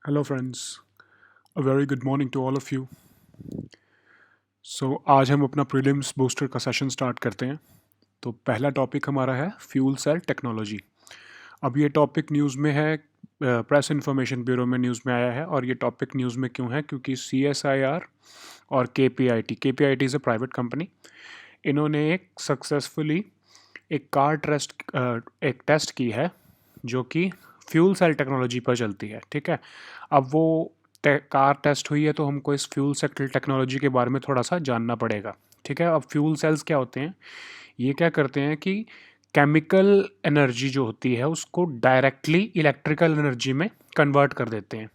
Hello friends, a very good morning to all of you. आज हम अपना prelims booster का सेशन स्टार्ट करते हैं। तो पहला टॉपिक हमारा है फ्यूल सेल टेक्नोलॉजी। अब ये टॉपिक न्यूज़ में है, प्रेस इन्फॉर्मेशन ब्यूरो में न्यूज़ में आया है। और ये टॉपिक न्यूज़ में क्यों है? क्योंकि CSIR और के P I T is a private company. इन्होंने सक्सेसफुली एक टेस्ट की है जो कि फ्यूल सेल टेक्नोलॉजी पर चलती है। ठीक है, अब वो कार टेस्ट हुई है तो हमको इस फ्यूल सेल टेक्नोलॉजी के बारे में थोड़ा सा जानना पड़ेगा। ठीक है, अब फ्यूल सेल्स क्या होते हैं? ये क्या करते हैं कि केमिकल एनर्जी जो होती है उसको डायरेक्टली इलेक्ट्रिकल एनर्जी में कन्वर्ट कर देते हैं।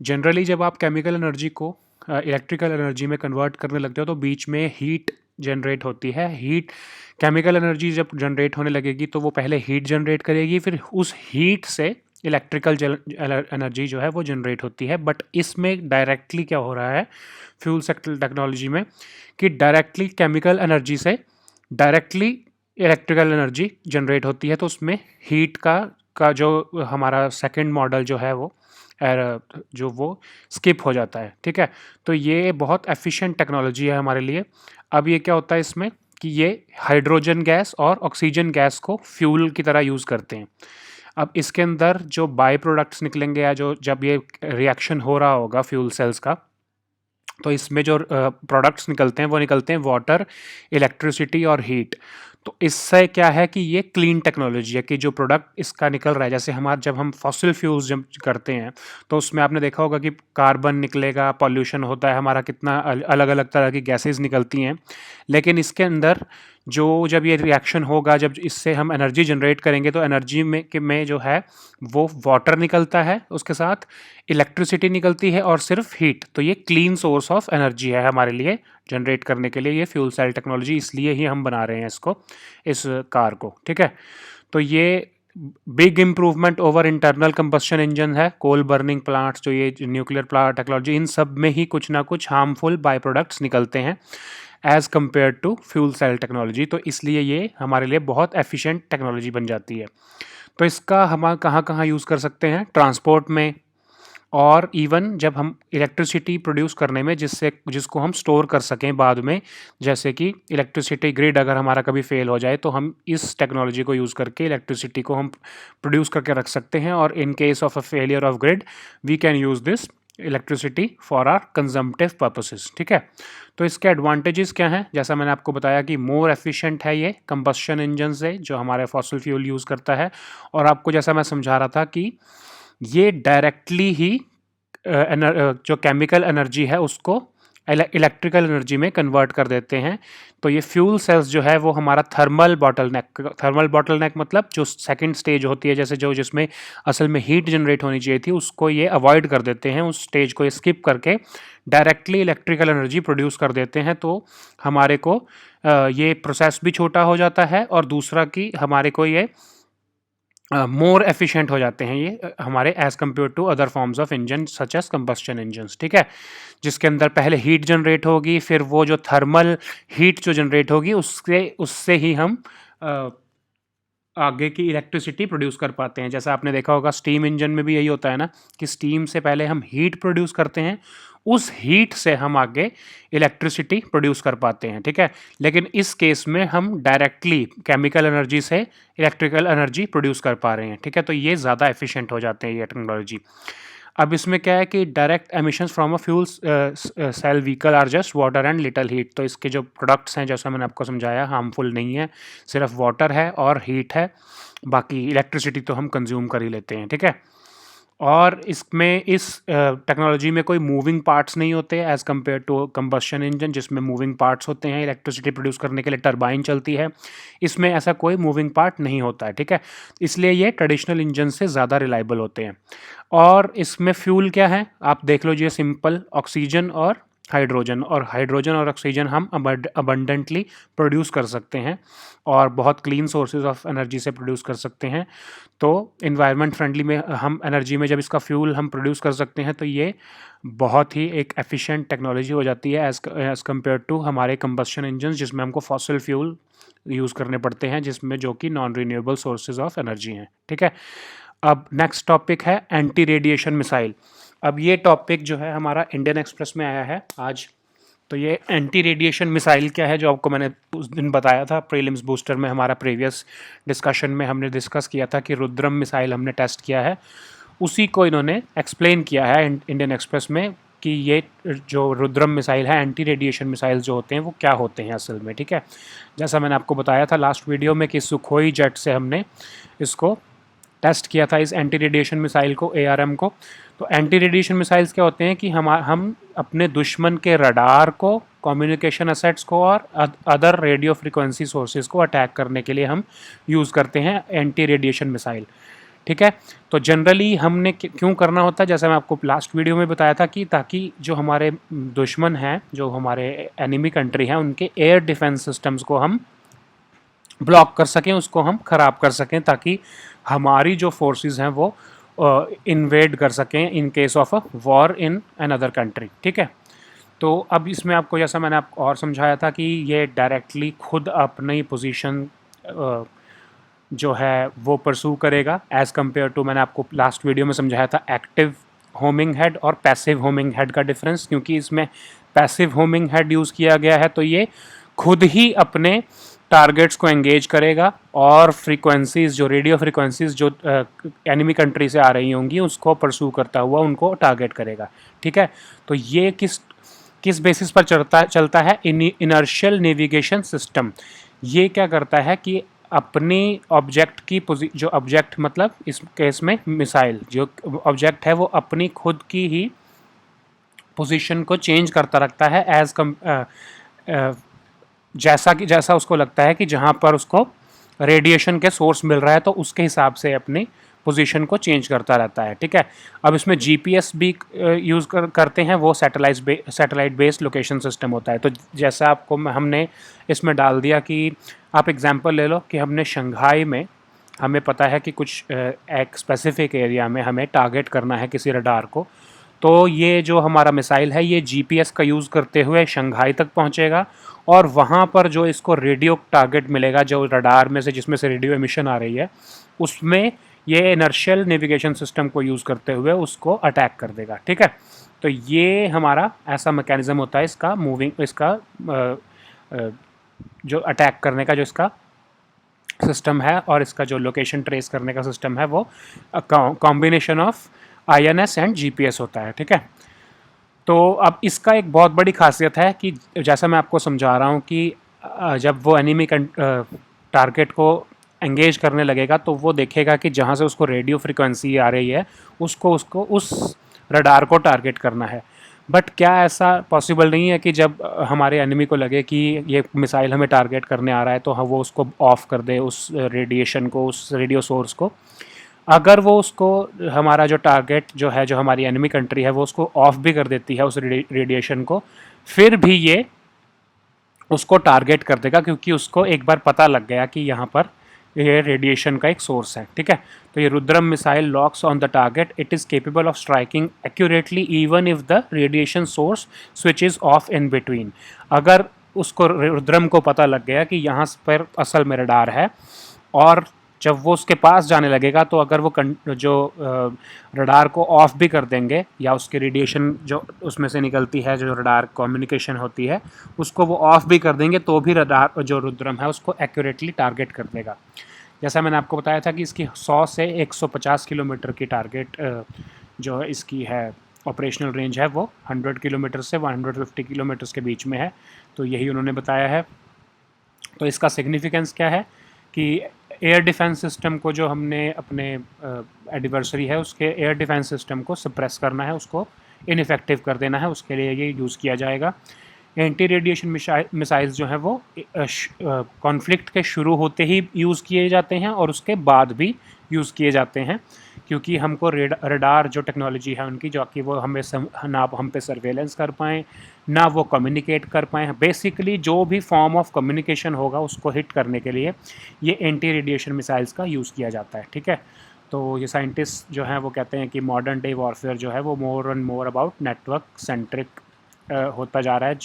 जनरली जब आप केमिकल एनर्जी को इलेक्ट्रिकल एनर्जी में कन्वर्ट करने लगते हो तो बीच में हीट जनरेट होती है। हीट केमिकल एनर्जी जब जनरेट होने लगेगी तो वो पहले हीट जनरेट करेगी, फिर उस हीट से इलेक्ट्रिकल एनर्जी जो है वो जनरेट होती है। बट इसमें डायरेक्टली क्या हो रहा है फ्यूल सेक्टर टेक्नोलॉजी में कि डायरेक्टली केमिकल एनर्जी से डायरेक्टली इलेक्ट्रिकल एनर्जी जनरेट होती है। तो उसमें हीट का जो हमारा सेकंड मॉडल जो है वो जो वो स्किप हो जाता है। ठीक है, तो ये बहुत एफिशिएंट टेक्नोलॉजी है हमारे लिए। अब ये क्या होता है इसमें कि ये हाइड्रोजन गैस और ऑक्सीजन गैस को फ्यूल की तरह यूज़ करते हैं। अब इसके अंदर जो बाय प्रोडक्ट्स निकलेंगे या जो जब ये रिएक्शन हो रहा होगा फ्यूल सेल्स का, तो इसमें जो प्रोडक्ट्स निकलते हैं वो निकलते हैं वाटर, इलेक्ट्रिसिटी और हीट। तो इससे क्या है कि ये क्लीन टेक्नोलॉजी है कि जो प्रोडक्ट इसका निकल रहा है, जैसे हमारा जब हम फॉसिल फ्यूल्स जब करते हैं तो उसमें आपने देखा होगा कि कार्बन निकलेगा, पॉल्यूशन होता है हमारा, कितना अलग अलग तरह की गैसेस निकलती हैं। लेकिन इसके अंदर जो जब ये रिएक्शन होगा, जब इससे हम एनर्जी जनरेट करेंगे तो एनर्जी में जो है वो वाटर निकलता है, उसके साथ इलेक्ट्रिसिटी निकलती है और सिर्फ हीट। तो ये क्लीन सोर्स ऑफ एनर्जी है हमारे लिए जनरेट करने के लिए। ये फ्यूल सेल टेक्नोलॉजी इसलिए ही हम बना रहे हैं इसको, इस कार को। ठीक है, तो ये big improvement over internal combustion engine है। कोल बर्निंग प्लांट्स, जो ये न्यूक्लियर प्लांट टेक्नोलॉजी, इन सब में ही कुछ ना कुछ हार्मफुल बाय प्रोडक्ट्स निकलते हैं as compare to fuel cell technology. तो इसलिए ये हमारे लिए बहुत एफिशिएंट टेक्नोलॉजी बन जाती है। तो इसका हम कहाँ कहाँ यूज़ कर सकते हैं? ट्रांसपोर्ट में, और इवन जब हम इलेक्ट्रिसिटी प्रोड्यूस करने में जिसको हम स्टोर कर सकें बाद में। जैसे कि इलेक्ट्रिसिटी ग्रिड अगर हमारा कभी फेल हो जाए तो हम इस टेक्नोलॉजी को यूज़ करके इलेक्ट्रिसिटी को हम प्रोड्यूस करके रख सकते हैं। और in case of a failure of grid we can use this electricity for our consumptive purposes. ठीक है, तो इसके एडवांटेजेस क्या हैं? जैसा मैंने आपको बताया कि मोर एफिशिएंट है ये कंबस्शन इंजन से, जो हमारे फॉसिल फ्यूल यूज़ करता है। और आपको जैसा मैं समझा रहा था कि ये डायरेक्टली ही जो केमिकल एनर्जी है उसको इलेक्ट्रिकल एनर्जी में कन्वर्ट कर देते हैं। तो ये फ्यूल सेल्स जो है वो हमारा थर्मल बॉटलनेक मतलब जो सेकंड स्टेज होती है, जैसे जो जिसमें असल में हीट जनरेट होनी चाहिए थी, उसको ये अवॉइड कर देते हैं। उस स्टेज को ये स्किप करके डायरेक्टली इलेक्ट्रिकल एनर्जी प्रोड्यूस कर देते हैं। तो हमारे को ये प्रोसेस भी छोटा हो जाता है, और दूसरा कि हमारे को ये मोर एफिशिएंट हो जाते हैं ये हमारे as compare to other forms of engine such as combustion engines. ठीक है, जिसके अंदर पहले हीट जनरेट होगी, फिर वो जो थर्मल हीट जो जनरेट होगी उससे उससे ही हम आगे की इलेक्ट्रिसिटी प्रोड्यूस कर पाते हैं। जैसा आपने देखा होगा स्टीम इंजन में भी यही होता है ना, कि स्टीम से पहले हम हीट प्रोड्यूस करते हैं, उस हीट से हम आगे इलेक्ट्रिसिटी प्रोड्यूस कर पाते हैं। ठीक है, लेकिन इस केस में हम डायरेक्टली केमिकल एनर्जी से इलेक्ट्रिकल एनर्जी प्रोड्यूस कर पा रहे हैं। ठीक है, तो ये ज़्यादा एफिशिएंट हो जाते हैं ये टेक्नोलॉजी। अब इसमें क्या है कि direct emissions from a fuel cell vehicle are just water and little heat. तो इसके जो प्रोडक्ट्स हैं, जैसा मैंने आपको समझाया, हार्मफुल नहीं है, सिर्फ वाटर है और हीट है। बाकी इलेक्ट्रिसिटी तो हम कंज्यूम कर ही लेते हैं। ठीक है, और इसमें इस टेक्नोलॉजी में कोई मूविंग पार्ट्स नहीं होते as compare to combustion engine, जिसमें मूविंग पार्ट्स होते हैं। इलेक्ट्रिसिटी प्रोड्यूस करने के लिए टरबाइन चलती है, इसमें ऐसा कोई मूविंग पार्ट नहीं होता है। ठीक है, इसलिए ये ट्रेडिशनल इंजन से ज़्यादा रिलायबल होते हैं। और इसमें फ्यूल क्या है आप देख लो जी, सिंपल ऑक्सीजन और हाइड्रोजन। और हाइड्रोजन और ऑक्सीजन हम अबंडेंटली प्रोड्यूस कर सकते हैं और बहुत क्लीन सोर्सेज ऑफ एनर्जी से प्रोड्यूस कर सकते हैं। तो इन्वायरमेंट फ्रेंडली में हम एनर्जी में जब इसका फ्यूल हम प्रोड्यूस कर सकते हैं तो ये बहुत ही एक एफिशिएंट टेक्नोलॉजी हो जाती है एज़ कम्पेयर टू हमारे कंबस्शन इंजन, जिसमें हमको फॉसिल फ्यूल यूज़ करने पड़ते हैं, जिसमें जो कि non renewable sources of energy हैं। ठीक है, अब नेक्स्ट टॉपिक है एंटी रेडिएशन मिसाइल। अब ये टॉपिक जो है हमारा इंडियन एक्सप्रेस में आया है आज। तो ये एंटी रेडिएशन मिसाइल क्या है, जो आपको मैंने उस दिन बताया था प्रीलिम्स बूस्टर में, हमारा प्रीवियस डिस्कशन में हमने डिस्कस किया था कि रुद्रम मिसाइल हमने टेस्ट किया है, उसी को इन्होंने एक्सप्लेन किया है इंडियन एक्सप्रेस में कि ये जो रुद्रम मिसाइल है, एंटी रेडिएशन मिसाइल जो होते हैं वो क्या होते हैं असल में। ठीक है, जैसा मैंने आपको बताया था लास्ट वीडियो में कि सुखोई जेट से हमने इसको टेस्ट किया था, इस एंटी रेडिएशन मिसाइल को, ARM को। तो एंटी रेडिएशन मिसाइल्स क्या होते हैं कि हम अपने दुश्मन के रडार को, कम्युनिकेशन असेट्स को और अदर रेडियो फ्रिक्वेंसी सोर्सेज को अटैक करने के लिए हम यूज़ करते हैं एंटी रेडिएशन मिसाइल। ठीक है, तो जनरली हमने क्यों करना होता है, जैसे मैं आपको लास्ट वीडियो में बताया था कि ताकि जो हमारे दुश्मन हैं, जो हमारे एनिमी कंट्री हैं, उनके एयर डिफेंस सिस्टम्स को हम ब्लॉक कर सकें, उसको हम ख़राब कर सकें, ताकि हमारी जो फोर्सेस हैं वो इन्वेड कर सकें इन case of a war in another country. ठीक है, तो अब इसमें आपको, जैसा मैंने आपको और समझाया था कि ये डायरेक्टली खुद अपनी पोजीशन जो है वो परसू करेगा एज़ कम्पेयर टू, मैंने आपको लास्ट वीडियो में समझाया था एक्टिव होमिंग हेड और पैसिव होमिंग हेड का डिफरेंस। क्योंकि इसमें पैसिव होमिंग हेड यूज़ किया गया है तो ये खुद ही अपने टारगेट्स को एंगेज करेगा और फ्रीक्वेंसीज, जो रेडियो फ्रीक्वेंसीज जो एनिमी कंट्री से आ रही होंगी उसको परसू करता हुआ उनको टारगेट करेगा। ठीक है, तो ये किस बेसिस पर चलता है, इनर्शियल नेविगेशन सिस्टम। ये क्या करता है कि अपनी ऑब्जेक्ट की जो ऑब्जेक्ट मतलब इस केस में मिसाइल, जो ऑब्जेक्ट है वो अपनी खुद की ही पोजीशन को चेंज करता रखता है एज जैसा उसको लगता है कि जहाँ पर उसको रेडिएशन के सोर्स मिल रहा है तो उसके हिसाब से अपनी पोजीशन को चेंज करता रहता है। ठीक है, अब इसमें GPS भी यूज़ करते हैं, वो सैटेलाइट बेस्ड लोकेशन सिस्टम होता है। तो जैसा आपको हमने इसमें डाल दिया कि आप एग्जांपल ले लो कि हमने शंघाई में, हमें पता है कि कुछ एक स्पेसिफिक एरिया में हमें टारगेट करना है किसी रडार को, तो ये जो हमारा मिसाइल है ये GPS का यूज़ करते हुए शंघाई तक पहुंचेगा और वहाँ पर जो इसको रेडियो टारगेट मिलेगा, जो रडार में से जिसमें से रेडियो एमिशन आ रही है, उसमें ये इनर्शियल नेविगेशन सिस्टम को यूज़ करते हुए उसको अटैक कर देगा। ठीक है, तो ये हमारा ऐसा मैकेनिज़्म होता है इसका इसका जो अटैक करने का जो इसका सिस्टम है और इसका जो लोकेशन ट्रेस करने का सिस्टम है वो combination of INS and GPS होता है। ठीक है, तो अब इसका एक बहुत बड़ी खासियत है कि जैसा मैं आपको समझा रहा हूँ कि जब वो एनिमी टारगेट को एंगेज करने लगेगा तो वो देखेगा कि जहाँ से उसको रेडियो फ्रिक्वेंसी आ रही है उसको उस रडार को टारगेट करना है। बट क्या ऐसा पॉसिबल नहीं है कि जब हमारे एनिमी को लगे कि ये मिसाइल हमें टारगेट करने आ रहा है तो हम वो उसको ऑफ कर दे, उस रेडिएशन को, उस रेडियो सोर्स को। अगर वो उसको, हमारा जो टारगेट जो है, जो हमारी एनिमी कंट्री है, वो उसको ऑफ भी कर देती है उस रेडिएशन को, फिर भी ये उसको टारगेट कर देगा क्योंकि उसको एक बार पता लग गया कि यहाँ पर ये रेडिएशन का एक सोर्स है। ठीक है, तो ये Rudram missile locks on the target, it is capable of striking accurately even if the radiation source switch is of in between. अगर उसको, रुद्रम को पता लग गया कि यहाँ पर असल में रडार है और जब वो उसके पास जाने लगेगा तो अगर वो जो रडार को ऑफ भी कर देंगे या उसके रेडिएशन जो उसमें से निकलती है, जो रडार कम्युनिकेशन होती है, उसको वो ऑफ भी कर देंगे तो भी रडार जो रुद्रम है उसको एक्यूरेटली टारगेट कर देगा। जैसा मैंने आपको बताया था कि इसकी 100 से 150 किलोमीटर की टारगेट जो इसकी है ऑपरेशनल रेंज है वो 100 किलोमीटर से 150 किलोमीटर्स के बीच में है। तो यही उन्होंने बताया है। तो इसका सिग्निफिकेंस क्या है कि एयर डिफेंस सिस्टम को, जो हमने अपने एडवर्सरी है उसके एयर डिफेंस सिस्टम को सप्रेस करना है, उसको इनइफेक्टिव कर देना है, उसके लिए ये यूज़ किया जाएगा। एंटी रेडिएशन मिसाइल्स जो हैं वो कॉन्फ्लिक्ट के शुरू होते ही यूज़ किए जाते हैं और उसके बाद भी यूज़ किए जाते हैं, क्योंकि हमको रडार जो टेक्नोलॉजी है उनकी, जो कि वो हमें ना हम पे सर्वेलेंस कर पाएँ, ना वो कम्युनिकेट कर पाएँ। बेसिकली जो भी फॉर्म ऑफ कम्युनिकेशन होगा उसको हिट करने के लिए ये एंटी रेडिएशन मिसाइल्स का यूज़ किया जाता है। ठीक है, तो ये साइंटिस्ट जो हैं वो कहते हैं कि मॉडर्न डे वॉरफेयर जो है वो more and more about network centric होता जा रहा है।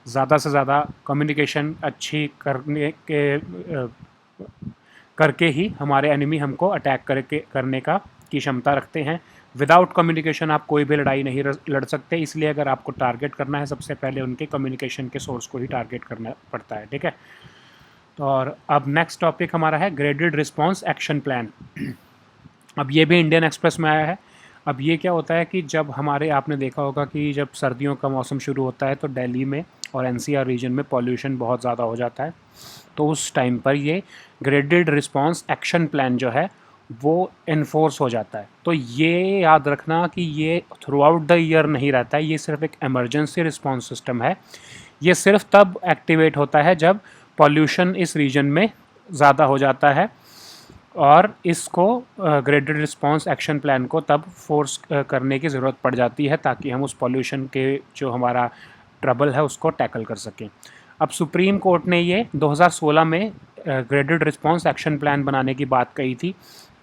ज़्यादा से ज़्यादा कम्युनिकेशन अच्छी करके ही हमारे एनिमी हमको अटैक करने का की क्षमता रखते हैं। विदाउट कम्युनिकेशन आप कोई भी लड़ाई नहीं लड़ सकते, इसलिए अगर आपको टारगेट करना है सबसे पहले उनके कम्युनिकेशन के सोर्स को ही टारगेट करना पड़ता है, ठीक है। तो और अब नेक्स्ट टॉपिक हमारा है ग्रेडेड रिस्पॉन्स एक्शन प्लान। अब ये भी इंडियन एक्सप्रेस में आया है। अब ये क्या होता है कि जब हमारे, आपने देखा होगा कि जब सर्दियों का मौसम शुरू होता है तो दिल्ली में और एनसीआर रीजन में पॉल्यूशन बहुत ज़्यादा हो जाता है। तो उस टाइम पर ये ग्रेडेड रिस्पॉन्स एक्शन प्लान जो है वो इन्फोर्स हो जाता है। तो ये याद रखना कि ये थ्रू आउट द ईयर नहीं रहता है, ये सिर्फ एक इमरजेंसी रिस्पॉन्स सिस्टम है। ये सिर्फ तब एक्टिवेट होता है जब पॉल्यूशन इस रीजन में ज़्यादा हो जाता है, और इसको ग्रेडेड रिस्पॉन्स एक्शन प्लान को तब फोर्स करने की ज़रूरत पड़ जाती है ताकि हम उस पॉल्यूशन के जो हमारा ट्रबल है उसको टैकल कर सकें। अब सुप्रीम कोर्ट ने ये 2016 में ग्रेडेड रिस्पॉन्स एक्शन प्लान बनाने की बात कही थी।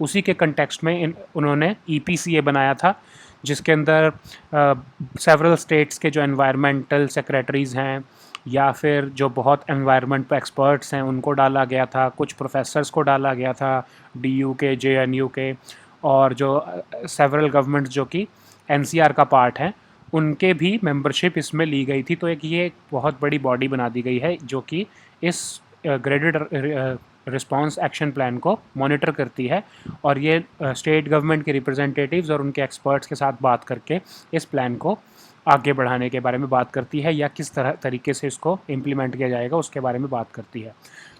उसी के कंटेक्स्ट में उन्होंने EPCA बनाया था, जिसके अंदर सेवरल स्टेट्स के जो एनवायरमेंटल सेक्रेटरीज़ हैं या फिर जो बहुत एनवायरनमेंट पे एक्सपर्ट्स हैं उनको डाला गया था, कुछ प्रोफेसर्स को डाला गया था DU के, JNU के, और जो सेवरल गवर्नमेंट्स जो कि NCR का पार्ट हैं उनके भी मेंबरशिप इसमें ली गई थी। तो ये एक बहुत बड़ी बॉडी बना दी गई है जो कि इस ग्रेडेड रिस्पॉन्स एक्शन प्लान को मॉनिटर करती है, और ये स्टेट गवर्नमेंट के रिप्रेजेंटेटिव्स और उनके एक्सपर्ट्स के साथ बात करके इस प्लान को आगे बढ़ाने के बारे में बात करती है, या किस तरीके से इसको इम्प्लीमेंट किया जाएगा उसके बारे में बात करती है।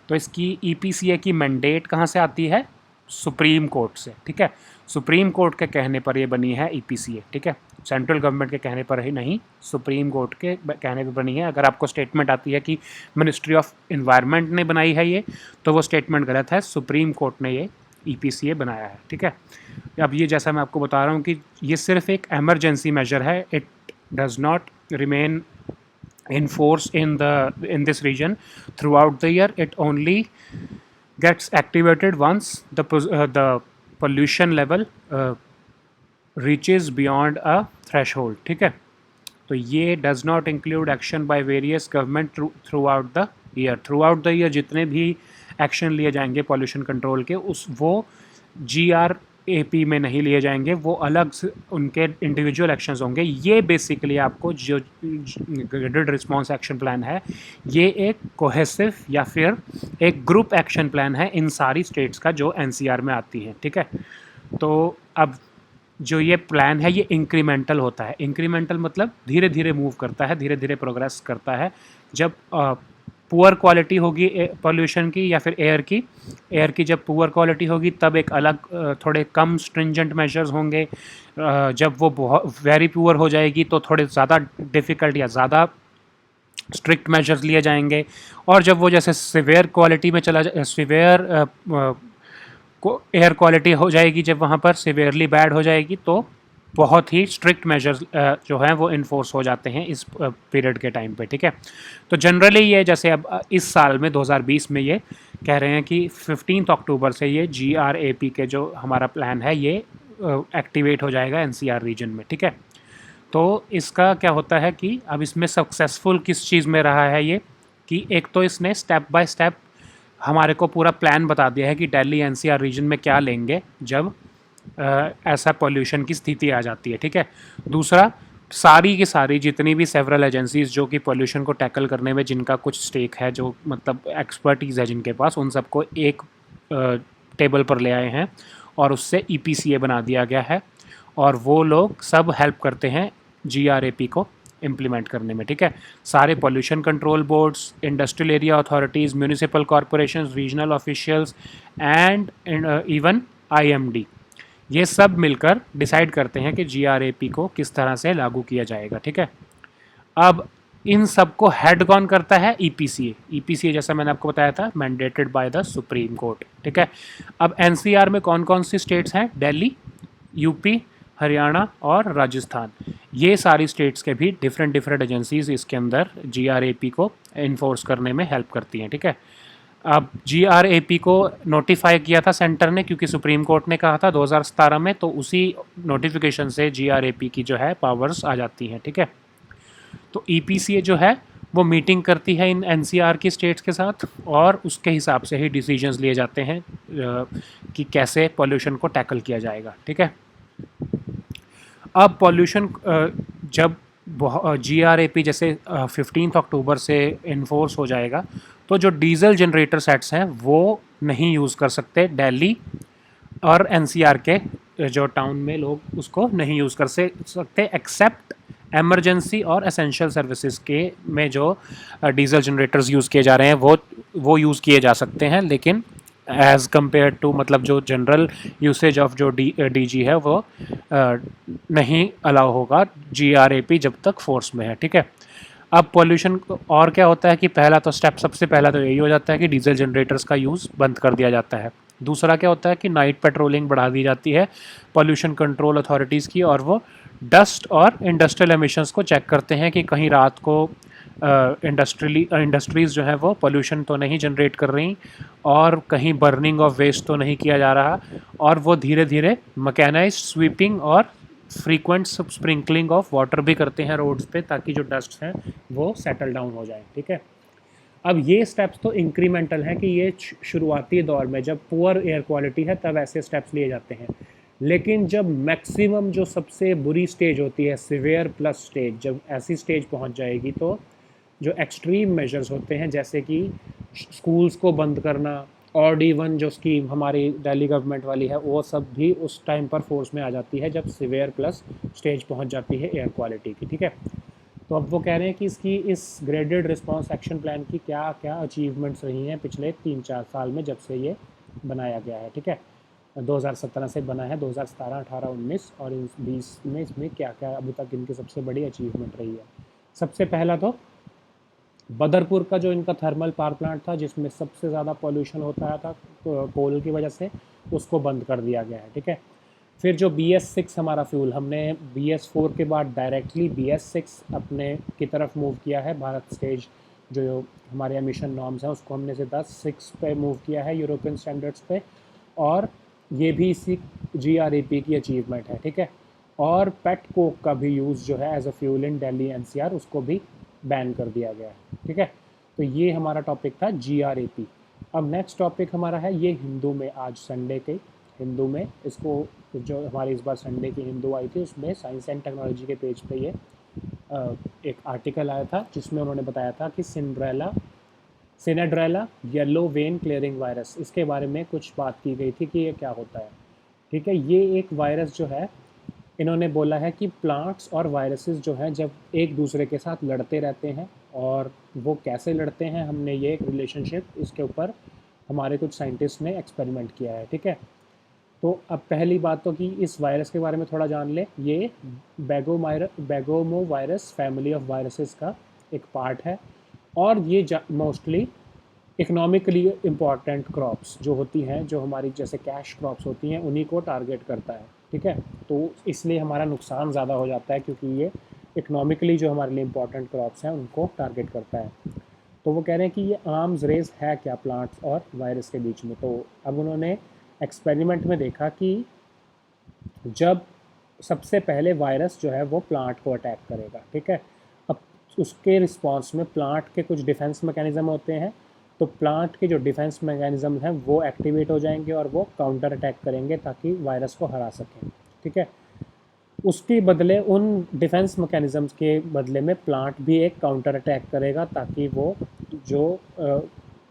तो इसकी EPCA की मैंडेट कहाँ से आती है? सुप्रीम कोर्ट से, ठीक है। सुप्रीम कोर्ट के कहने पर ये बनी है EPCA, ठीक है। सेंट्रल गवर्नमेंट के कहने पर ही नहीं, सुप्रीम कोर्ट के कहने पर बनी है। अगर आपको स्टेटमेंट आती है कि मिनिस्ट्री ऑफ इन्वायरमेंट ने बनाई है ये, तो वो स्टेटमेंट गलत है, सुप्रीम कोर्ट ने ये EPCA बनाया है, ठीक है। अब ये जैसा मैं आपको बता रहा हूँ कि ये सिर्फ एक एमरजेंसी मेजर है, it does not remain in force in this region throughout the year. It only gets activated once the pollution level reaches beyond a threshold, ठीक है। तो ये does not include action by various government throughout the year. Throughout the year जितने भी action लिए जाएंगे pollution control के, वो GRAP में नहीं लिए जाएंगे, वो अलग उनके इंडिविजुअल एक्शंस होंगे। ये बेसिकली आपको जो ग्रेडेड रिस्पॉन्स एक्शन प्लान है ये एक कोहेसिव या फिर एक ग्रुप एक्शन प्लान है इन सारी स्टेट्स का जो NCR में आती है, ठीक है। तो अब जो ये प्लान है ये इंक्रीमेंटल होता है। इंक्रीमेंटल मतलब धीरे धीरे मूव करता है, धीरे धीरे प्रोग्रेस करता है। जब पुअर क्वालिटी होगी पॉल्यूशन की या फिर एयर की जब पुअर क्वालिटी होगी तब एक अलग थोड़े कम स्ट्रिंजेंट मेजर्स होंगे। जब वो बहुत वेरी पुअर हो जाएगी तो थोड़े ज़्यादा डिफ़िकल्ट या ज़्यादा स्ट्रिक्ट मेजर्स लिए जाएंगे। और जब वो जैसे सिवियर क्वालिटी में सिवियर एयर क्वालिटी हो जाएगी, जब वहाँ पर सिवियरली बैड हो जाएगी तो बहुत ही स्ट्रिक्ट मेजर्स जो हैं वो इन्फोर्स हो जाते हैं इस पीरियड के टाइम पे, ठीक है। तो जनरली ये जैसे अब इस साल में 2020 में ये कह रहे हैं कि 15 अक्टूबर से ये GRAP के जो हमारा प्लान है ये एक्टिवेट हो जाएगा NCR रीजन में, ठीक है। तो इसका क्या होता है कि अब इसमें सक्सेसफुल किस चीज़ में रहा है ये, कि एक तो इसने स्टेप बाय स्टेप हमारे को पूरा प्लान बता दिया है कि दिल्ली NCR रीजन में क्या लेंगे जब ऐसा पॉल्यूशन की स्थिति आ जाती है, ठीक है। दूसरा, सारी की सारी जितनी भी सेवरल एजेंसीज जो कि पॉल्यूशन को टैकल करने में जिनका कुछ स्टेक है, जो मतलब एक्सपर्टीज़ है जिनके पास, उन सबको एक टेबल पर ले आए हैं और उससे EPCA बना दिया गया है, और वो लोग सब हेल्प करते हैं GRAP को इम्प्लीमेंट करने में, ठीक है। सारे pollution control boards, industrial area authorities, municipal corporations, regional officials and even IMD, ये सब मिलकर डिसाइड करते हैं कि GRAP को किस तरह से लागू किया जाएगा, ठीक है। अब इन सब को हेड कौन करता है? EPCA जैसा मैंने आपको बताया था, mandated by the supreme court, ठीक है। अब NCR में कौन कौन सी स्टेट्स हैं? दिल्ली, UP, हरियाणा और राजस्थान। ये सारी स्टेट्स के भी डिफरेंट एजेंसीज इसके अंदर GRAP को इन्फोर्स करने में हेल्प करती हैं, ठीक है। अब GRAP को नोटिफाई किया था सेंटर ने, क्योंकि सुप्रीम कोर्ट ने कहा था 2017 में, तो उसी नोटिफिकेशन से GRAP की जो है पावर्स आ जाती हैं, ठीक है। तो EPCA जो है वो मीटिंग करती है इन एनसीआर की स्टेट्स के साथ और उसके हिसाब से ही डिसीजंस लिए जाते हैं कि कैसे पॉल्यूशन को टैकल किया जाएगा, ठीक है। अब पॉल्यूशन जब GRAP जैसे 15 अक्टूबर से इन्फोर्स हो जाएगा, तो जो डीजल जनरेटर सेट्स हैं वो नहीं यूज़ कर सकते दिल्ली और एनसीआर के जो टाउन में लोग उसको नहीं यूज़ कर सकते एक्सेप्ट एमरजेंसी और एसेंशियल सर्विसेज के में जो डीजल जनरेटर्स यूज़ किए जा रहे हैं वो यूज़ किए जा सकते हैं, लेकिन एज़ कम्पेयर टू मतलब जो जनरल यूसेज ऑफ जो DG है वो नहीं अलाउ होगा GRAP जब तक फोर्स में है, ठीक है। अब पॉल्यूशन और क्या होता है कि पहला तो स्टेप सबसे पहला तो यही हो जाता है कि डीजल जनरेटर्स का यूज़ बंद कर दिया जाता है। दूसरा क्या होता है कि नाइट पेट्रोलिंग बढ़ा दी जाती है पॉल्यूशन कंट्रोल अथॉरिटीज़ की, और वो डस्ट और इंडस्ट्रियल एमिशंस को चेक करते हैं कि कहीं रात को इंडस्ट्रीज़ जो है वो पॉल्यूशन तो नहीं जनरेट कर रही और कहीं बर्निंग ऑफ वेस्ट तो नहीं किया जा रहा, और वो धीरे धीरे मैकेनाइज्ड स्वीपिंग और फ्रीक्वेंट स्प्रिंकलिंग ऑफ वाटर भी करते हैं रोड्स पे ताकि जो डस्ट हैं वो सेटल डाउन हो जाए, ठीक है। अब ये स्टेप्स तो इंक्रीमेंटल हैं कि ये शुरुआती दौर में जब पुअर एयर क्वालिटी है तब ऐसे स्टेप्स लिए जाते हैं, लेकिन जब मैक्सिमम जो सबसे बुरी स्टेज होती है सिवियर प्लस स्टेज, जब ऐसी स्टेज पहुंच जाएगी तो जो एक्सट्रीम मेजर्स होते हैं जैसे कि स्कूल्स को बंद करना, OD1 जो स्कीम हमारी दिल्ली गवर्नमेंट वाली है वो सब भी उस टाइम पर फोर्स में आ जाती है जब सिवियर प्लस स्टेज पहुंच जाती है एयर क्वालिटी की, ठीक है। तो अब वो कह रहे हैं कि इसकी इस ग्रेडेड रिस्पांस एक्शन प्लान की क्या क्या अचीवमेंट्स रही हैं पिछले 3-4 साल में जब से ये बनाया गया है, ठीक है। 2017 से बना है, 2017, 18, 19 और 20 में इसमें क्या क्या अभी तक इनकी सबसे बड़ी अचीवमेंट रही है। सबसे पहला तो बदरपुर का जो इनका थर्मल पावर प्लांट था जिसमें सबसे ज़्यादा पॉल्यूशन होता था कोल की वजह से, उसको बंद कर दिया गया है, ठीक है। फिर जो BS6 हमारा फ्यूल, हमने BS4 के बाद डायरेक्टली BS6 अपने की तरफ मूव किया है। भारत स्टेज जो हमारे एमिशन नॉर्म्स हैं उसको हमने से 10-6 पे मूव किया है यूरोपियन स्टैंडर्ड्स पे, और ये भी इसी GRAP की अचीवमेंट है, ठीक है। और पेट कोक का भी यूज़ जो है as a fuel in Delhi NCR उसको भी बैन कर दिया गया है, ठीक है। तो ये हमारा टॉपिक था GRAP। अब नेक्स्ट टॉपिक हमारा है ये हिंदू में, आज संडे के हिंदू में, इसको जो हमारी इस बार संडे की हिंदू आई थी उसमें साइंस एंड टेक्नोलॉजी के पेज पे ये एक आर्टिकल आया था जिसमें उन्होंने बताया था कि सिनेड्रेला येलो वेन क्लियरिंग वायरस, इसके बारे में कुछ बात की गई थी कि ये क्या होता है, ठीक है। ये एक वायरस जो है इन्होंने बोला है कि प्लांट्स और वायरसेस जो हैं जब एक दूसरे के साथ लड़ते रहते हैं, और वो कैसे लड़ते हैं, हमने ये एक रिलेशनशिप इसके ऊपर हमारे कुछ साइंटिस्ट ने एक्सपेरिमेंट किया है, ठीक है। तो अब पहली बात तो कि इस वायरस के बारे में थोड़ा जान ले। ये बेगोमो वायरस फैमिली ऑफ वायरसेस का एक पार्ट है, और ये मोस्टली इकोनॉमिकली इम्पॉर्टेंट क्रॉप्स जो होती हैं, जो हमारी जैसे कैश क्रॉप्स होती हैं, उन्हीं को टारगेट करता है, ठीक है। तो इसलिए हमारा नुकसान ज़्यादा हो जाता है क्योंकि ये इकोनॉमिकली जो हमारे लिए इम्पॉर्टेंट क्रॉप्स हैं उनको टारगेट करता है। तो वो कह रहे हैं कि ये आर्म्स रेस है क्या प्लांट्स और वायरस के बीच में। तो अब उन्होंने एक्सपेरिमेंट में देखा कि जब सबसे पहले वायरस जो है वो प्लांट को अटैक करेगा, ठीक है। अब उसके रिस्पांस में प्लांट के कुछ डिफेंस मैकेनिज़्म होते हैं, तो प्लांट के जो डिफेंस मैकेनिज़्म हैं वो एक्टिवेट हो जाएंगे और वो काउंटर अटैक करेंगे ताकि वायरस को हरा सकें, ठीक है। उसके बदले उन डिफेंस मैकेनिज़म्स के बदले में प्लांट भी एक काउंटर अटैक करेगा ताकि वो जो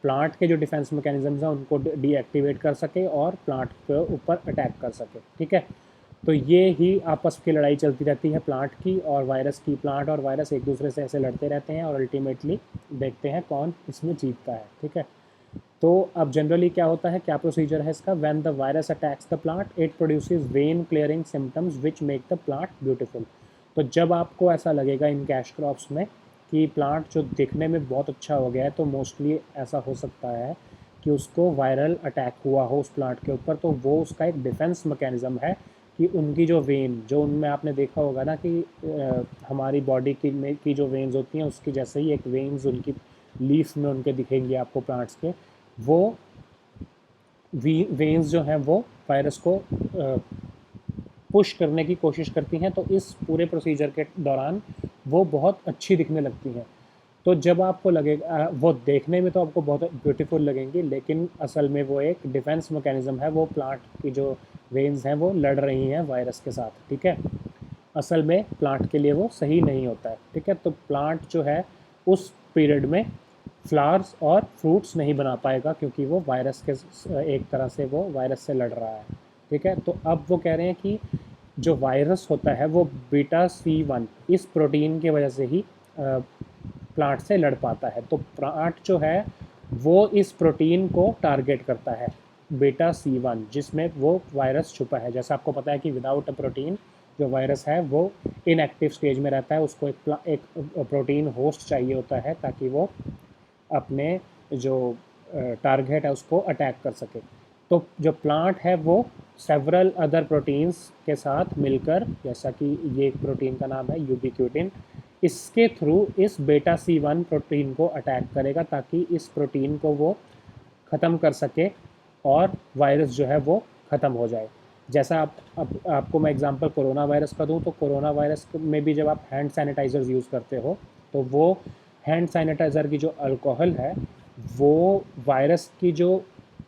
प्लांट के जो डिफेंस मैकेनिज़म्स हैं उनको डीएक्टिवेट कर सके और प्लांट के ऊपर अटैक कर सके, ठीक है। तो ये ही आपस की लड़ाई चलती रहती है प्लांट की और वायरस की। प्लांट और वायरस एक दूसरे से ऐसे लड़ते रहते हैं और अल्टीमेटली देखते हैं कौन इसमें जीतता है, ठीक है। तो अब जनरली क्या होता है, क्या प्रोसीजर है इसका। When the virus attacks the plant it produces when clearing symptoms which make the plant beautiful. तो जब आपको ऐसा लगेगा इन कैश क्रॉप्स में कि प्लांट जो दिखने में बहुत अच्छा हो गया है, तो मोस्टली ऐसा हो सकता है कि उसको वायरल अटैक हुआ हो उस प्लांट के ऊपर। तो वो उसका एक डिफेंस मैकेनिज़्म है कि उनकी जो वेन, जो उनमें आपने देखा होगा ना कि हमारी बॉडी की जो वेन्स होती हैं उसकी जैसे ही एक वेन्स उनकी लीफ में उनके दिखेंगे आपको प्लांट्स के, वो वेन्स जो हैं वो वायरस को पुश करने की कोशिश करती हैं। तो इस पूरे प्रोसीजर के दौरान वो बहुत अच्छी दिखने लगती हैं। तो जब आपको लगेगा वो देखने में तो आपको बहुत ब्यूटीफुल लगेंगी, लेकिन असल में वो एक डिफेंस मैकेनिज्म है। वो प्लांट की जो वेन्स हैं वो लड़ रही हैं वायरस के साथ, ठीक है। असल में प्लांट के लिए वो सही नहीं होता है, ठीक है। तो प्लांट जो है उस पीरियड में फ्लावर्स और फ्रूट्स नहीं बना पाएगा, क्योंकि वो वायरस के एक तरह से वो वायरस से लड़ रहा है, ठीक है। तो अब वो कह रहे हैं कि जो वायरस होता है वो बीटा C1 इस प्रोटीन की वजह से ही प्लांट से लड़ पाता है। तो प्लांट जो है वो इस प्रोटीन को टारगेट करता है, बीटा C1, जिसमें वो वायरस छुपा है। जैसा आपको पता है कि विदाउट अ प्रोटीन जो वायरस है वो इनएक्टिव स्टेज में रहता है, उसको एक प्रोटीन होस्ट चाहिए होता है ताकि वो अपने जो टारगेट है उसको अटैक कर सके। तो जो प्लांट है वो सेवरल अदर प्रोटीन्स के साथ मिलकर, जैसा कि ये एक प्रोटीन का नाम है यूबिक्यूटिन, इसके थ्रू इस बीटा C1 प्रोटीन को अटैक करेगा ताकि इस प्रोटीन को वो ख़त्म कर सके और वायरस जो है वो ख़त्म हो जाए। जैसा आपको मैं एग्जांपल कोरोना वायरस का दूं, तो कोरोना वायरस में भी जब आप हैंड सैनिटाइज़र्स यूज़ करते हो तो वो हैंड सैनिटाइज़र की जो अल्कोहल है वो वायरस की जो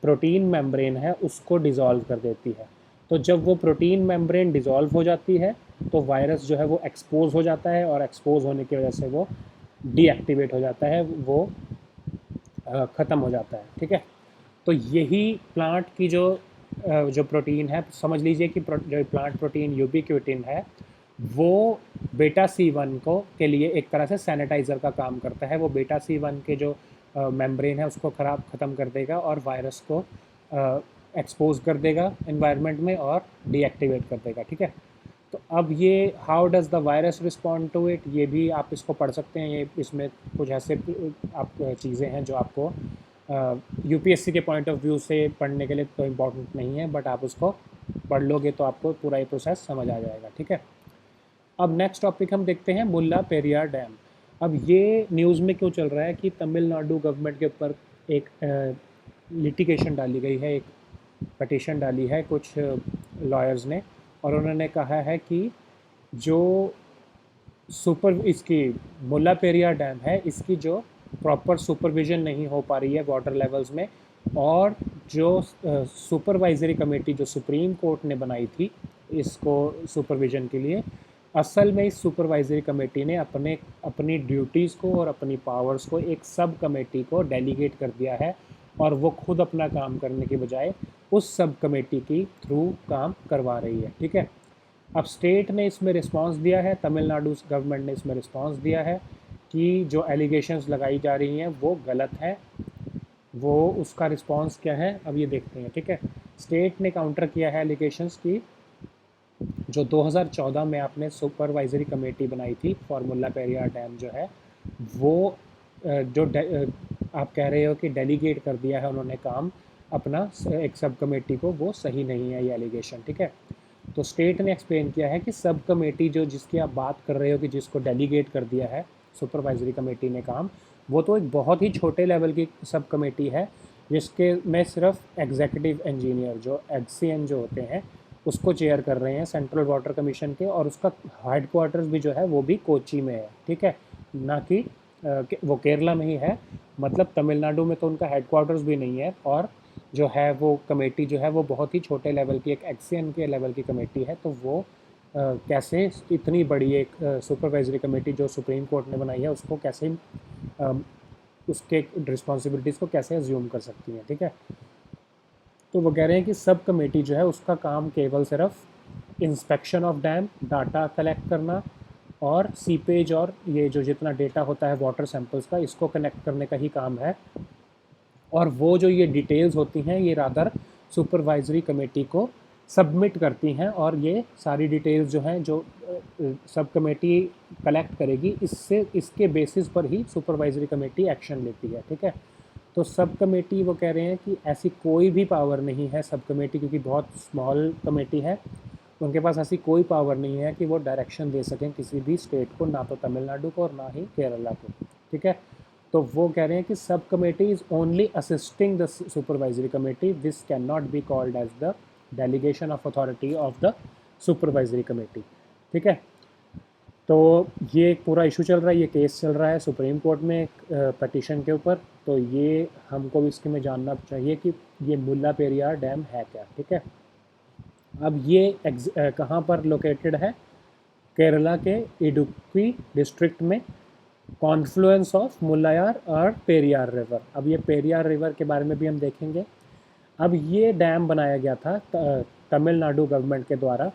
प्रोटीन मेम्ब्रेन है उसको डिज़ोल्व कर देती है। तो जब वो प्रोटीन मेम्ब्रेन डिज़ोल्व हो जाती है तो वायरस जो है वो एक्सपोज हो जाता है, और एक्सपोज होने की वजह से वो डीएक्टिवेट हो जाता है, वो ख़त्म हो जाता है, ठीक है। तो यही प्लांट की जो प्रोटीन है, समझ लीजिए कि जो प्लांट प्रोटीन यूबिक्यूटिन है वो बीटा C1 को के लिए एक तरह से सैनिटाइज़र का काम करता है। वो बीटा C1 के जो मेम्ब्रेन है उसको ख़त्म कर देगा और वायरस को एक्सपोज कर देगा इन्वायरमेंट में और डीएक्टिवेट कर देगा, ठीक है। तो अब ये how does the virus respond to it, ये भी आप इसको पढ़ सकते हैं। ये इसमें कुछ ऐसे आप चीज़ें हैं जो आपको यूपीएससी के पॉइंट ऑफ व्यू से पढ़ने के लिए तो इम्पोर्टेंट नहीं है, बट आप उसको पढ़ लोगे तो आपको पूरा ये प्रोसेस समझ आ जाएगा, ठीक है। अब नेक्स्ट टॉपिक हम देखते हैं मुल्ला पेरियार डैम। अब ये न्यूज़ में क्यों चल रहा है कि तमिलनाडु गवर्नमेंट के ऊपर एक लिटिगेशन डाली गई है, एक पटिशन डाली है कुछ लॉयर्स ने, और उन्होंने कहा है कि जो इसकी मुल्ला पेरियार डैम है इसकी जो प्रॉपर सुपरविजन नहीं हो पा रही है वाटर लेवल्स में, और जो सुपरवाइजरी कमेटी जो सुप्रीम कोर्ट ने बनाई थी इसको सुपरविजन के लिए, असल में इस सुपरवाइजरी कमेटी ने अपनी ड्यूटीज़ को और अपनी पावर्स को एक सब कमेटी को डेलीगेट कर दिया है, और वो खुद अपना काम करने के बजाय उस सब कमेटी की थ्रू काम करवा रही है, ठीक है। अब स्टेट ने इसमें रिस्पांस दिया है, तमिलनाडु गवर्नमेंट ने इसमें रिस्पांस दिया है कि जो एलिगेशंस लगाई जा रही हैं वो गलत है। वो उसका रिस्पांस क्या है अब ये देखते हैं, ठीक है। स्टेट ने काउंटर किया है एलिगेशंस की जो 2014 में आपने सुपरवाइजरी कमेटी बनाई थी फॉर मुल्ला पेरियार डैम जो है वो आप कह रहे हो कि डेलीगेट कर दिया है उन्होंने काम अपना एक सब कमेटी को, वो सही नहीं है ये एलिगेशन, ठीक है। तो स्टेट ने एक्सप्लेन किया है कि सब कमेटी जो जिसकी आप बात कर रहे हो कि जिसको डेलीगेट कर दिया है सुपरवाइजरी कमेटी ने काम, वो तो एक बहुत ही छोटे लेवल की सब कमेटी है जिसके में सिर्फ एग्जीक्यूटिव इंजीनियर जो HCN जो होते हैं उसको चेयर कर रहे हैं सेंट्रल वाटर कमीशन के, और उसका हेड क्वार्टर्स भी जो है वो भी कोची में है, ठीक है। ना कि वो केरला में ही है, मतलब तमिलनाडु में तो उनका हेड क्वार्टर्स भी नहीं है, और जो है वो कमेटी जो है वो बहुत ही छोटे लेवल की एक HCN के लेवल की कमेटी है। तो वो कैसे इतनी बड़ी एक सुपरवाइजरी कमेटी जो सुप्रीम कोर्ट ने बनाई है उसको कैसे उसके रिस्पॉन्सिबिलिटीज़ को कैसे अज्यूम कर सकती हैं, ठीक है। तो वो कह रहे हैं कि सब कमेटी जो है उसका काम केवल सिर्फ inspection of dam, data collect करना और सीपेज और ये जो जितना डेटा होता है वाटर सैंपल्स का इसको कनेक्ट करने का ही काम है, और वो जो ये डिटेल्स होती हैं ये रादर सुपरवाइजरी कमेटी को सबमिट करती हैं, और ये सारी डिटेल्स जो हैं जो सब कमेटी कलेक्ट करेगी इसके बेसिस पर ही सुपरवाइजरी कमेटी एक्शन लेती है, ठीक है। तो सब कमेटी वो कह रहे हैं कि ऐसी कोई भी पावर नहीं है सब कमेटी, क्योंकि बहुत स्मॉल कमेटी है, उनके पास ऐसी कोई पावर नहीं है कि वो डायरेक्शन दे सकें किसी भी स्टेट को, ना तो तमिलनाडु को और ना ही केरला को, ठीक है। तो वो कह रहे हैं कि sub committee is only assisting the supervisory committee, this can not be called as the delegation of authority of the supervisory committee, ठीक है। तो ये एक पूरा इशू चल रहा है, ये केस चल रहा है सुप्रीम कोर्ट में पटिशन के ऊपर। तो ये हमको भी इसके में जानना चाहिए कि ये मुल्ला पेरियार डैम है क्या, ठीक है। अब ये कहाँ पर लोकेटेड है? केरला के इडुक्की डिस्ट्रिक्ट में, कॉन्फ्लुएंस ऑफ मुल्लायार और पेरियार रिवर। अब ये पेरियार रिवर के बारे में भी हम देखेंगे। अब ये डैम बनाया गया था तमिलनाडु गवर्नमेंट के द्वारा,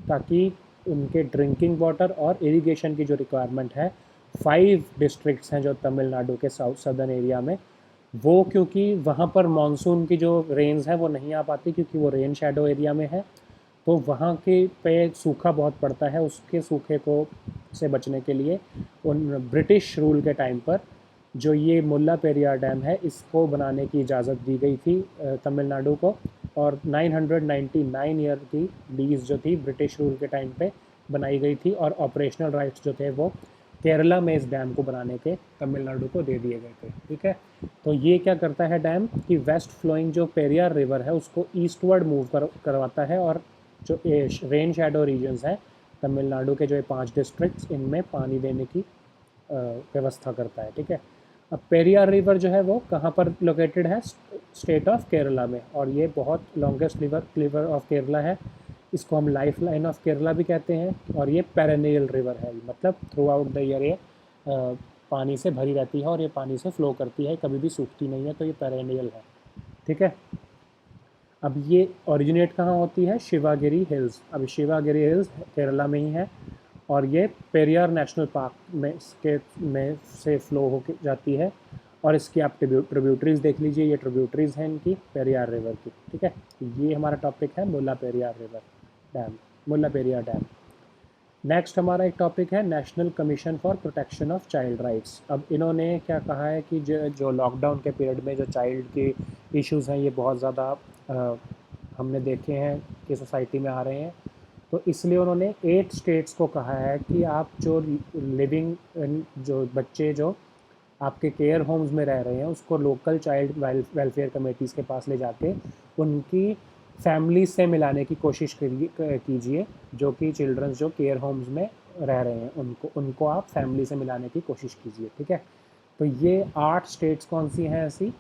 ताकि उनके ड्रिंकिंग वाटर और इरिगेशन की जो रिक्वायरमेंट है, 5 डिस्ट्रिक्ट्स हैं जो तमिलनाडु के साउथ सदर्न एरिया में, वो क्योंकि वहाँ पर मानसून की जो रेंज है वो नहीं आ पाती क्योंकि वो रेन शेडो एरिया में है, तो वहाँ के पे सूखा बहुत पड़ता है। उसके सूखे को से बचने के लिए उन ब्रिटिश रूल के टाइम पर जो ये मुल्ला पेरियार डैम है, इसको बनाने की इजाज़त दी गई थी तमिलनाडु को। और 999 ईयर की लीज जो थी ब्रिटिश रूल के टाइम पे बनाई गई थी, और ऑपरेशनल राइट्स जो थे वो केरला में इस डैम को बनाने के तमिलनाडु को दे दिए गए थे, ठीक है। तो ये क्या करता है डैम कि वेस्ट फ्लोइंग जो पेरियार रिवर है उसको ईस्टवर्ड मूव करवाता है, और जो रेन शेडो रीजन्स हैं तमिलनाडु के जो ये 5 डिस्ट्रिक्ट्स, इनमें पानी देने की व्यवस्था करता है, ठीक है। अब पेरियार रिवर जो है वो कहाँ पर लोकेटेड है? स्टेट ऑफ केरला में, और ये बहुत लॉन्गेस्ट रिवर ऑफ केरला है। इसको हम लाइफ लाइन ऑफ केरला भी कहते हैं, और ये पेरेनियल रिवर है, मतलब थ्रू आउट द ईयर ये पानी से भरी रहती है और ये पानी से फ्लो करती है, कभी भी सूखती नहीं है, तो ये पेरेनियल है, ठीक है। अब ये ओरिजिनेट कहाँ होती है? शिवागिरी हिल्स। अब शिवागिरी हिल्स केरला में ही है, और ये पेरियार नेशनल पार्क में से फ्लो हो जाती है। और इसकी आप ट्रिब्यूटरीज देख लीजिए, ये ट्रिब्यूटरीज हैं इनकी पेरियार रिवर की, ठीक है। ये हमारा टॉपिक है मुल्ला पेरियार रिवर डैम, मुल्ला पेरियार डैम। नेक्स्ट हमारा एक टॉपिक है national commission for protection of child rights. अब इन्होंने क्या कहा है कि जो लॉकडाउन के पीरियड में जो चाइल्ड के इश्यूज़ हैं ये बहुत ज़्यादा हमने देखे हैं कि सोसाइटी में आ रहे हैं। तो इसलिए उन्होंने 8 स्टेट्स को कहा है कि आप जो लिविंग जो बच्चे जो आपके केयर होम्स में रह रहे हैं उसको लोकल चाइल्ड वेलफेयर कमेटीज़ के पास ले जाके उनकी फैमिली से मिलाने की कोशिश कीजिए। जो कि चिल्ड्रंस जो केयर होम्स में रह रहे हैं उनको उनको आप फैमिली से मिलाने की कोशिश कीजिए, ठीक है। तो ये 8 स्टेट्स कौन सी हैं ऐसी?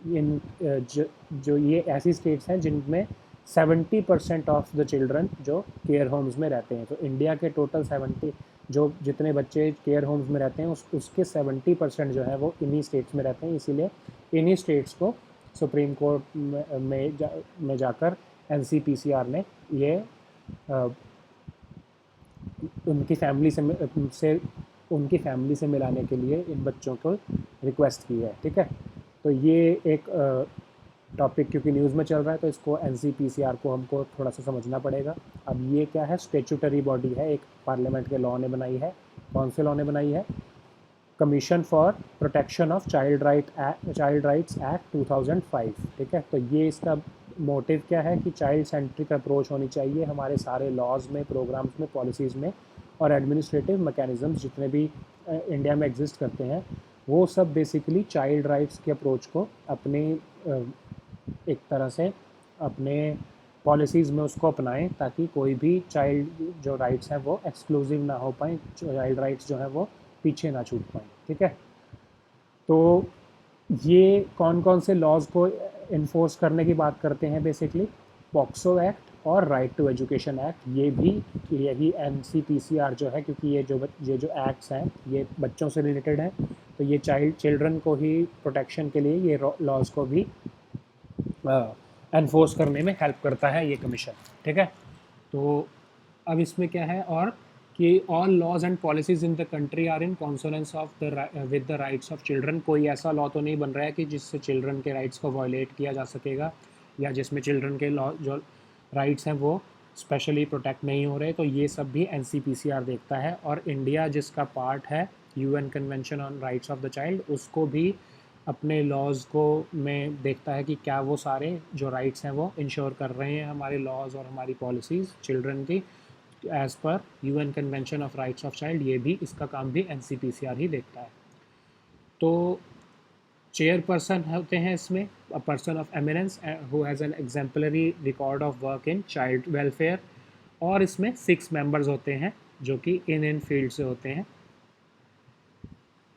इन जो ये ऐसी स्टेट्स हैं जिनमें 70% ऑफ द चिल्ड्रन जो केयर होम्स में रहते हैं। तो इंडिया के टोटल 70 जो जितने बच्चे केयर होम्स में रहते हैं उसके 70% जो है वो इन्हीं स्टेट्स में रहते हैं। इसीलिए इन्हीं स्टेट्स को सुप्रीम कोर्ट में जाकर NCPCR ने ये उनकी फैमिली से मिलाने के लिए इन बच्चों को रिक्वेस्ट की है, ठीक है। तो ये एक टॉपिक क्योंकि न्यूज़ में चल रहा है तो इसको NCPCR को हमको थोड़ा सा समझना पड़ेगा। अब ये क्या है? स्टेचुटरी बॉडी है, एक पार्लियामेंट के लॉ ने बनाई है। कौन से लॉ ने बनाई है? Commission for protection of child rights act 2005, ठीक है। तो ये इसका मोटिव क्या है कि चाइल्ड सेंट्रिक अप्रोच होनी चाहिए हमारे सारे लॉज में, प्रोग्राम्स में, पॉलिसीज़ में, और एडमिनिस्ट्रेटिव मैकेनिज़म्स जितने भी इंडिया में एग्जिस्ट करते हैं वो सब बेसिकली चाइल्ड राइट्स के अप्रोच को अपने एक तरह से अपने पॉलिसीज़ में उसको अपनाएं, ताकि कोई भी चाइल्ड जो राइट्स हैं वो एक्सक्लूसिव ना हो पाएँ, चाइल्ड राइट्स जो हैं वो पीछे ना छूट पाएँ, ठीक है। तो ये कौन कौन से लॉज को इन्फोर्स करने की बात करते हैं? बेसिकली पॉक्सो एक्ट और राइट टू एजुकेशन एक्ट, ये भी यही NCPCR जो है, क्योंकि ये जो एक्ट्स हैं ये बच्चों से रिलेटेड हैं, तो ये चिल्ड्रन को ही प्रोटेक्शन के लिए ये लॉज को भी एनफोर्स करने में हेल्प करता है ये कमीशन, ठीक है। तो अब इसमें क्या है और कि all laws and policies in the country are in consonance of with the rights of children. कोई ऐसा लॉ तो नहीं बन रहा है कि जिससे चिल्ड्रन के राइट्स को वायलेट किया जा सकेगा, या जिसमें चिल्ड्रन के लॉ जो राइट्स हैं वो स्पेशली प्रोटेक्ट नहीं हो रहे। तो ये सब भी NCPCR देखता है, और इंडिया जिसका पार्ट है UN convention on rights of the child, उसको भी अपने लॉज को में देखता है कि क्या वो सारे जो राइट्स हैं वो इंश्योर कर रहे हैं हमारे लॉज और हमारी पॉलिसीज़ चिल्ड्रन की as per UN convention of rights of child. ये भी इसका काम भी NCPCR ही देखता है। तो चेयरपर्सन होते हैं इसमें a person of eminence who has an exemplary record of work in child welfare, और इसमें 6 मेंबर्स होते हैं जो कि इन फील्ड से होते हैं।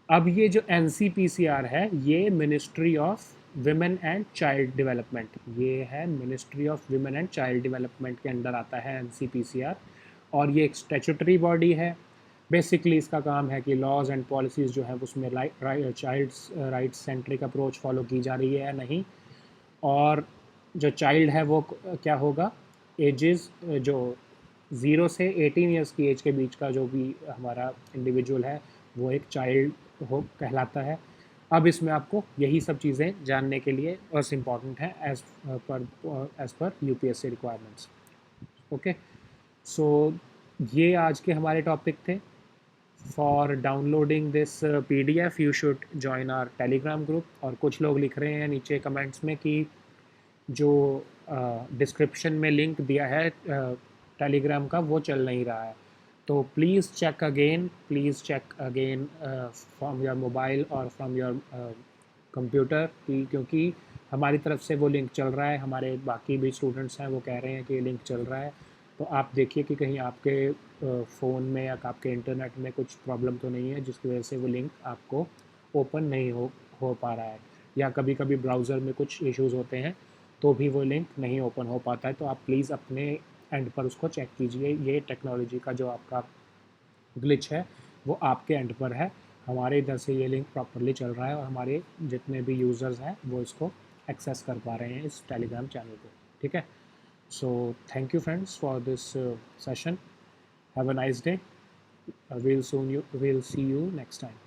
अब ये जो NCPCR है, ये ministry of women and child development, ये है ministry of women and child development के अंडर आता है NCPCR। और ये एक स्टैट्यूटरी बॉडी है। बेसिकली इसका काम है कि लॉज एंड पॉलिसीज़ जो है उसमें childs rights centric approach follow की जा रही है या नहीं, और जो चाइल्ड है वो क्या होगा, एजेस जो 0 से 18 ईयर्स की एज के बीच का जो भी हमारा इंडिविजुअल है वो एक चाइल्ड हो कहलाता है। अब इसमें आपको यही सब चीज़ें जानने के लिए बस इम्पॉर्टेंट है as per UPSC requirements. Okay, सो ये आज के हमारे टॉपिक थे। For downloading this PDF you should join our Telegram group. और कुछ लोग लिख रहे हैं नीचे कमेंट्स में कि जो डिस्क्रिप्शन में लिंक दिया है टेलीग्राम का वो चल नहीं रहा है, तो please check again from your mobile और फ्रॉम योर कंप्यूटर की, क्योंकि हमारी तरफ से वो लिंक चल रहा है, हमारे बाकी भी स्टूडेंट्स हैं वो कह रहे हैं कि ये लिंक चल रहा है। तो आप देखिए कि कहीं आपके फ़ोन में या आपके इंटरनेट में कुछ प्रॉब्लम तो नहीं है जिसकी वजह से वो लिंक आपको ओपन नहीं हो पा रहा है, या कभी कभी ब्राउज़र में कुछ इश्यूज़ होते हैं तो भी वो लिंक नहीं ओपन हो पाता है। तो आप प्लीज़ अपने एंड पर उसको चेक कीजिए। ये टेक्नोलॉजी का जो आपका ग्लिच है वो आपके एंड पर है, हमारे इधर से ये लिंक प्रॉपरली चल रहा है और हमारे जितने भी यूज़र्स हैं वो इसको एक्सेस कर पा रहे हैं इस टेलीग्राम चैनल को। ठीक है, so thank you friends for this session. Have a nice day. We'll see you next time.